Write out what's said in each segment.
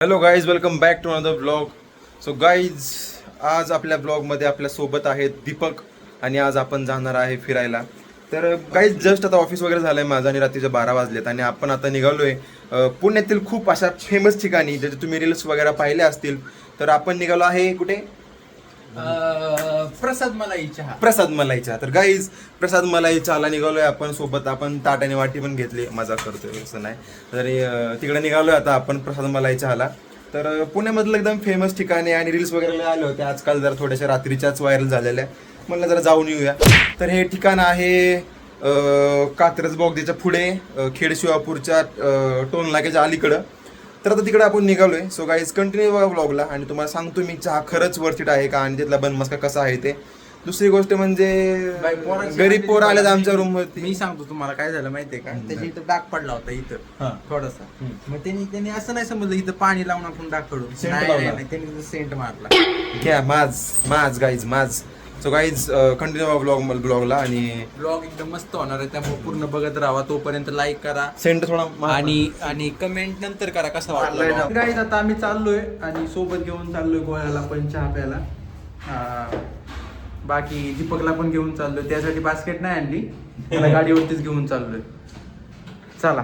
Hello guys, welcome back to another blog. So guys, आज आपल्या ब्लॉगमध्ये आपल्यासोबत आहेत दीपक आणि आज आपण जाणार आहे फिरायला. तर गाईज, जस्ट आता ऑफिस वगैरे झालं आहे माझं आणि रात्रीचे 12 वाजलेत आणि आपण आता निघालो आहे पुण्यातील खूप अशा फेमस ठिकाणी ज्याचे तुम्ही रील्स वगैरे पाहिले असतील. तर आपण निघालो आहे कुठे? प्रसाद मलाई चहा. प्रसाद मलाई चहा. तर गाईज, प्रसाद मलाई चहाला निघालोय आपण. सोबत आपण ताट आणि वाटी पण घेतली. मजा करतोय असं नाही, तरी तिकडे निघालोय आता आपण प्रसाद मलाई चहाला. तर पुण्यामधलं एकदम फेमस ठिकाणी आणि रील्स वगैरे आले होते आजकाल, जरा थोड्याशा रात्रीच्याच व्हायरल झालेल्या. म्हणलं जरा जाऊन येऊया. तर हे ठिकाण आहे कात्रज बोगद्याच्या पुढे, खेड शिवापूरच्या टोल नाक्याच्या अलीकडं. तर आता तिकडे आपण निघालोय. सो गाईज, कंटिन्यू बघा ब्लॉगला आणि तुम्हाला सांगतो मी चहा खरंच वर्थ इट आहे का आणि तिथला बन मस्का कसा आहे ते. दुसरी गोष्ट म्हणजे गरीब पोरं आले आमच्या रूम वरती. मी सांगतो तुम्हाला काय झालं माहितीये का, त्याच्या इथं डाग पडला होता इथं थोडासा. मग त्यांनी असं नाही समजलं इथं पाणी लावून आपण डाग पडू. नाही, त्यांनी सेंट मारला. घ्या माज गाईज माज. सो गाईज, कंटिन्यू ब्लॉगला आणि ब्लॉग एकदम मस्त होणार आहे, त्यामुळे पूर्ण बघत राहा. तोपर्यंत लाईक करा सेंटर थोडा आणि कमेंट नंतर करा कसा वाटला. गाईज, आता आम्ही चाललोय आणि सोबत घेऊन चाललोय गोव्याला पण चहा प्यायला. बाकी दीपकला पण घेऊन चाललोय, त्यासाठी बास्केट नाही आणली, त्याला गाडीवरतीच घेऊन चाललोय. चला.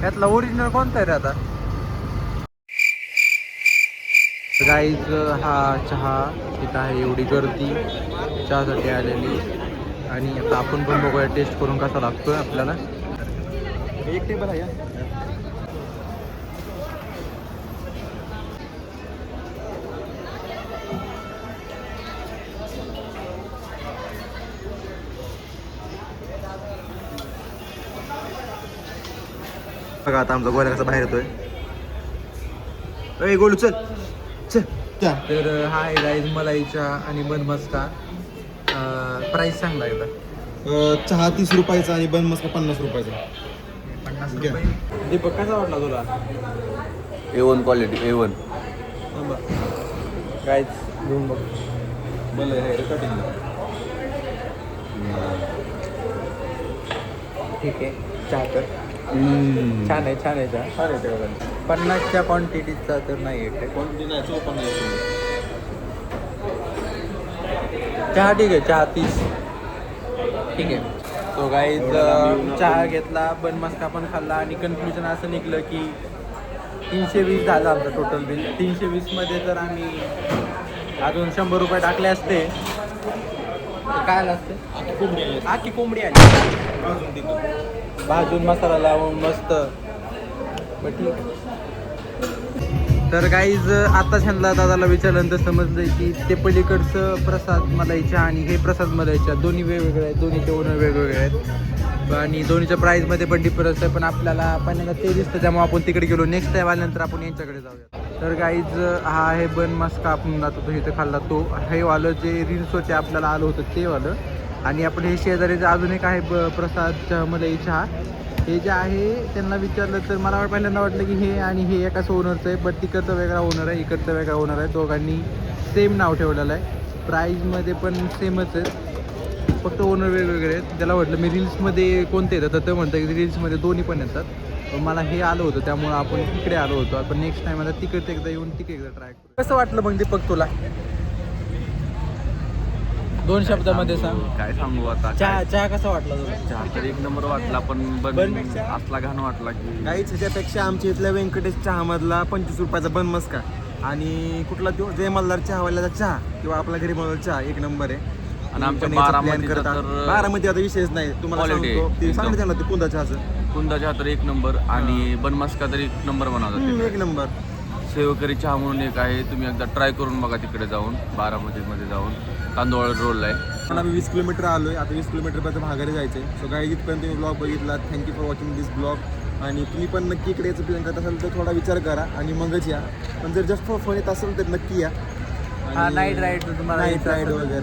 यातला ओरिजिनल कोणता आहे रे आता? गाईज, हा चहा इथं आहे, एवढी गर्दी चहासाठी आलेली आणि आता आपण पण बघूया टेस्ट करून कसा लागतोय आपल्याला. एक टेबल आहे. बघा आता आमचा गोळ्या कसा बाहेर येतोय. ए गोलू चल चल. तर हा आहे गाईज मलाई चहा आणि बन मस्का. प्राईस सांगला एकदा. चहा 30 रुपयाचा आणि बन मस्का 50 रुपयाचा. 50 रुपये. दीपक, कसा वाटला तुला? A1 quality A1. गाईज घेऊन बघ. ठीक आहे, चहा तर छान आहे चहा. 50च्या क्वांटिटीचा तर नाही आहे चहा. ठीक आहे, चहा 30. ठीक आहे. सो गाईज, चहा घेतला, बन मस्का पण खाल्ला आणि कन्क्लुजन असं निघलं की 320 झालं आमचं टोटल बिल. 320 मध्ये जर आम्ही अजून 100 रुपये टाकले असते तर काय आलं असते? आखी कोंबडी आली भाजून मसाला लावून मस्त. बट ठीक आहे. तर गाईज, आता छंदला दादाला विचारल्यानंतर समजलं की ते पलीकडचं प्रसाद मलाई चहा आणि हे प्रसाद मलाई चहा दोन्ही वेगवेगळे आहेत, दोन्हीचे ओनर वेगवेगळे आहेत आणि दोन्हीच्या प्राईसमध्ये पण डिफरन्स आहे. पण आपल्याला पहिल्यांदा ते दिसतं, त्यामुळे आपण तिकडे गेलो. नेक्स्ट टाईम आल्यानंतर आपण यांच्याकडे जाऊया. तर गाईज, हा आहे बन मस्का. आपण जातो तो इथं खाल्ला तो. हे वालं जे रील्स होते आपल्याला आलं होतं ते वालं. आणि आपण हे शेजारीचं अजून एक आहे प्रसाद मलाई चहा. हे जे आहे त्यांना विचारलं तर मला पहिल्यांदा वाटलं की हे आणि हे एकाच ओनरचं आहे, बट तिकडचा वेगळा ओनर आहे, इकडचा वेगळा ओनर आहे. दोघांनी सेम नाव ठेवलेलं आहे. प्राईजमध्ये पण सेमच आहे, फक्त ओनर वेगवेगळे आहेत. त्याला म्हटलं मी रील्समध्ये कोणते येतात, तर ते म्हणतं की रील्समध्ये दोन्ही पण येतात. पण मला हे आलं होतं त्यामुळं आपण तिकडे आलो होतो. आपण नेक्स्ट टाईम आता तिकडचं एकदा येऊन तिकडे एकदा ट्राय करू. कसं वाटलं मग दीपक तुला? 2 शब्दामध्ये सांग. काय सांगू आता. चहा कसा वाटला तुला? चहा तर एक नंबर वाटला, पण बनपेक्षा? असला घाण वाटला की काहीच. ह्याच्यापेक्षा आमच्या इथल्या व्यंकटेश चहामधला 25 रुपयाचा बन मस्का आणि कुठला तो जय मल्हार चहावाल्याचा चहा किंवा आपल्या घरी बनवलेला चहा एक नंबर आहे. आणि आमच्या बारामती आता विषयच नाही. तुम्हाला सांगतो ते सांगते त्यांना ते कुंदा चहाचं. कुंदा चहा तर एक नंबर आणि बन मस्का तर एक नंबर बनवतात. एक नंबर. सेवकरी चहा म्हणून एक आहे, तुम्ही एकदा ट्राय करून बघा तिकडे जाऊन, बारामतीमध्ये जाऊन. तांदूळ रोल आहे. पण आम्ही 20 किलोमीटर आलोय. आता 20 किलोमीटरपर्यंत माघारी जायचं आहे. सो गाईज, इथपर्यंत तुम्ही ब्लॉग बघितला. Thank you for watching this blog. आणि तुम्ही पण नक्की इकडे यायचं प्लॅन करत असाल तर थोडा विचार करा आणि मगच या. पण जर जास्त फन येत असेल तर नक्की या. हा, नाईट राईड तुम्हाला नाईट राईड वगैरे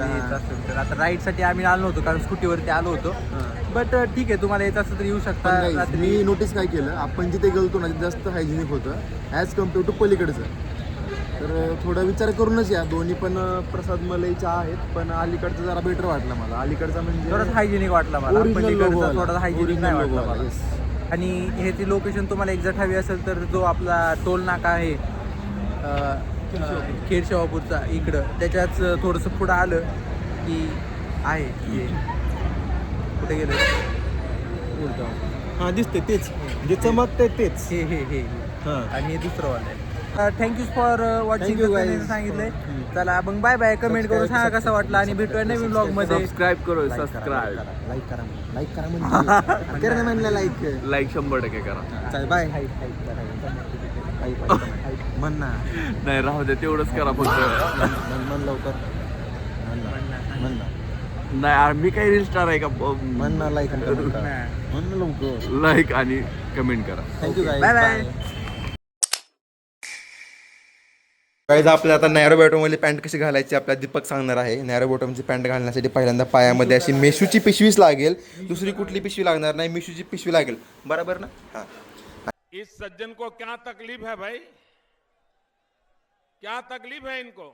तर आता राईडसाठी आम्ही आलो होतो, कारण स्कूटीवरती आलो होतो. बट ठीक आहे, तुम्हाला येत असं तर येऊ शकता. मी नोटीस काय केलं, आपण जिथे गेलतो ना जास्त हायजेनिक होतं ॲज कम्पेअर टू पलीकडचं. तर थोडा विचार करूनच या. दोन्ही पण प्रसाद मलाई चहा आहेत, पण अलीकडचं जरा बेटर वाटलं मला. अलीकडचा म्हणजे थोडासा हायजेनिक वाटला मला, Original पलीकडचा logo वाला. थोडासा हायजेनिक नाही Original वाटला logo वाला, मला. yes. आणि ह्याची लोकेशन तुम्हाला एक्झॅक्ट हवी असेल तर जो आपला टोल नाका आहे खेड शेवापूरचा इकडं, त्याच्याच थोडंसं पुढं आलं की आहे हे. कुठे गेलं? हां दिसते तेच, जे चमकते तेच. हे हां. आणि हे दुसरं वालं आहे. Thank you for watching. Thank you, guys. सांगितलंय. चला मग बाय बाय. कमेंट करून सांगा कसं वाटलं आणि भेटूया नवीन ब्लॉग मध्ये. सबस्क्राईब करो, सबस्क्राईब. लाईक करा, लाईक करा म्हणजे करा म्हणलं लाईक. लाईक 100% करा. चल बाय. म्हण ना, नाही राहू दे, तेवढंच करा फक्त. म्हण लवकर, म्हण ना, नाही यार, मी काही रील स्टार आहे का? म्हण ना, लाईक म्हण ना लवकर. लाईक आणि कमेंट करा. Thank you guys. Bye bye. Guys आपल्याला आता नॅरो बॉटमवाली पॅन्ट कशी घालायची आपल्याला दीपक सांगणार आहे. नॅरो बॉटमची पॅन्ट घालण्यासाठी पहिल्यांदा पायामध्ये अशी मेशूची पिशवीच लागेल, दुसरी कुठली पिशवी लागणार नाही, मेशूची पिशवी लागेल. बरोबर ना? हां. इस सज्जन को क्या तकलीफ है भाई, क्या तकलीफ है इनको?